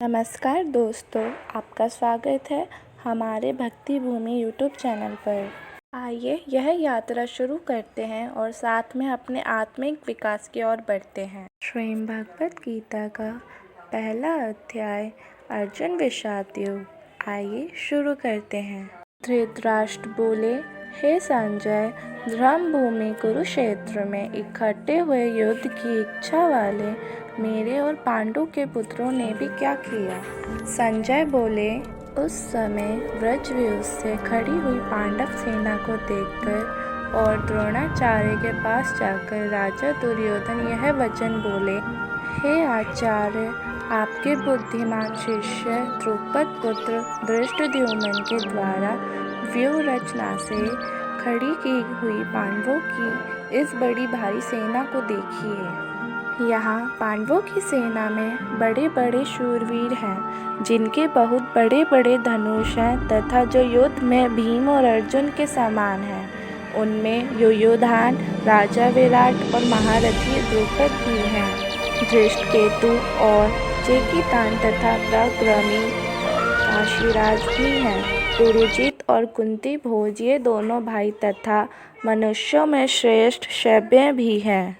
नमस्कार दोस्तों, आपका स्वागत है हमारे भक्ति भूमि यूट्यूब चैनल पर। आइए यह यात्रा शुरू करते हैं और साथ में अपने आत्मिक विकास की ओर बढ़ते हैं। श्रीमद् भगवद गीता का पहला अध्याय अर्जुन विषाद योग। आइए शुरू करते हैं। धृतराष्ट्र बोले, हे संजय, रणभूमि कुरुक्षेत्र में इकट्ठे हुए युद्ध की इच्छा वाले मेरे और पांडु के पुत्रों ने भी क्या किया। संजय बोले, उस समय व्रजव्यूह से खड़ी हुई पांडव सेना को देखकर और द्रोणाचार्य के पास जाकर राजा दुर्योधन यह वचन बोले, हे आचार्य, आपके बुद्धिमान शिष्य द्रुपद पुत्र धृष्टद्युम्न के द्वारा व्यूह रचना से खड़ी की हुई पांडवों की इस बड़ी भारी सेना को देखिए। यहाँ पांडवों की सेना में बड़े बड़े शूरवीर हैं, जिनके बहुत बड़े बड़े धनुष हैं तथा जो युद्ध में भीम और अर्जुन के समान हैं। उनमें युयुधान, राजा विराट और महारथी द्रुपद भी हैं। धृष्टकेतु और चेकितान तथा पराक्रमी काशीराज भी हैं। पुरुजित और कुंती भोज ये दोनों भाई तथा मनुष्यों में श्रेष्ठ शैब्य भी हैं।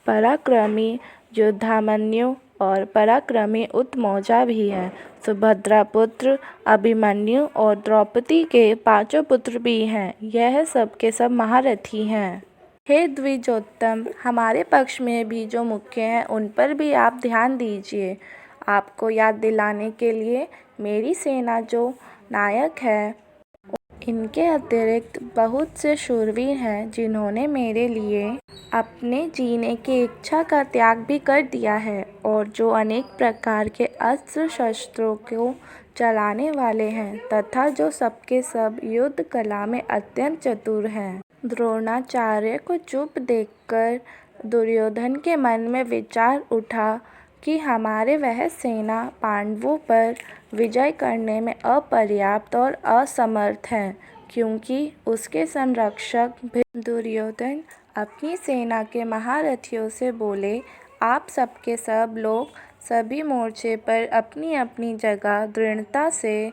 पराक्रमी युद्धामन्यु और पराक्रमी उत्मौजा भी हैं। सुभद्रा पुत्र अभिमन्यु और द्रौपदी के 5 पुत्र भी हैं। यह सब के सब महारथी हैं। हे द्विजोत्तम, हमारे पक्ष में भी जो मुख्य हैं उन पर भी आप ध्यान दीजिए। आपको याद दिलाने के लिए मेरी सेना जो नायक है, इनके अतिरिक्त बहुत से शूरवीर हैं जिन्होंने मेरे लिए अपने जीने की इच्छा का त्याग भी कर दिया है और जो अनेक प्रकार के अस्त्र शस्त्रों को चलाने वाले हैं तथा जो सबके सब युद्ध कला में अत्यंत चतुर हैं। द्रोणाचार्य को चुप देखकर दुर्योधन के मन में विचार उठा कि हमारे वह सेना पांडवों पर विजय करने में अपर्याप्त और असमर्थ है, क्योंकि उसके संरक्षक दुर्योधन अपनी सेना के महारथियों से बोले, आप सबके सब लोग सभी मोर्चे पर अपनी अपनी जगह दृढ़ता से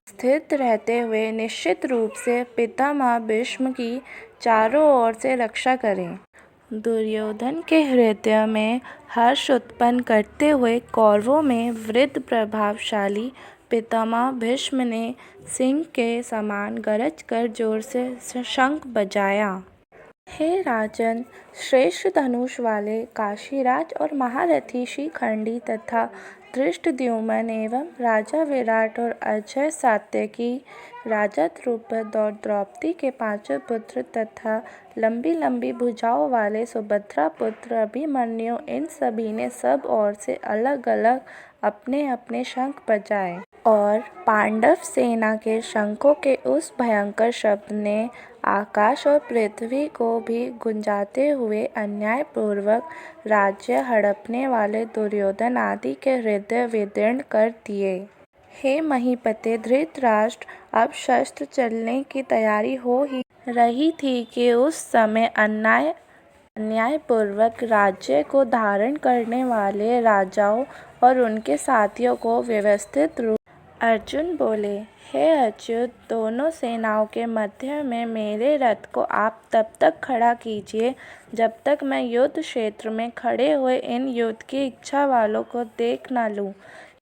स्थित रहते हुए निश्चित रूप से पितामह भीष्म की चारों ओर से रक्षा करें। दुर्योधन के हृदय में हर्ष उत्पन्न करते हुए कौरवों में वृद्ध प्रभावशाली पितामह भीष्म ने सिंह के समान गरज कर जोर से शंख बजाया। हे राजन, श्रेष्ठ धनुष वाले काशीराज और महारथी शिखंडी तथा धृष्टद्युम्न एवं राजा विराट और अजय सात्यकी, राजा द्रुपद और द्रौपदी के 5 पुत्र तथा लंबी लंबी भुजाओं वाले सुभद्रा पुत्र अभिमन्यु, इन सभी ने सब ओर से अलग अलग अपने अपने शंख बजाए और पांडव सेना के शंखों के उस भयंकर शब्द ने आकाश और पृथ्वी को भी गुंजाते हुए अन्यायपूर्वक राज्य हड़पने वाले दुर्योधन आदि के हृदय विदीर्ण कर दिए। हे महीपते धृतराष्ट्र, अब शस्त्र चलने की तैयारी हो ही रही थी कि उस समय अन्यायपूर्वक राज्य को धारण करने वाले राजाओं और उनके साथियों को व्यवस्थित रूप। अर्जुन बोले, हे अच्युत, दोनों सेनाओं के मध्य में मेरे रथ को आप तब तक खड़ा कीजिए जब तक मैं युद्ध क्षेत्र में खड़े हुए इन युद्ध की इच्छा वालों को देख न लूं।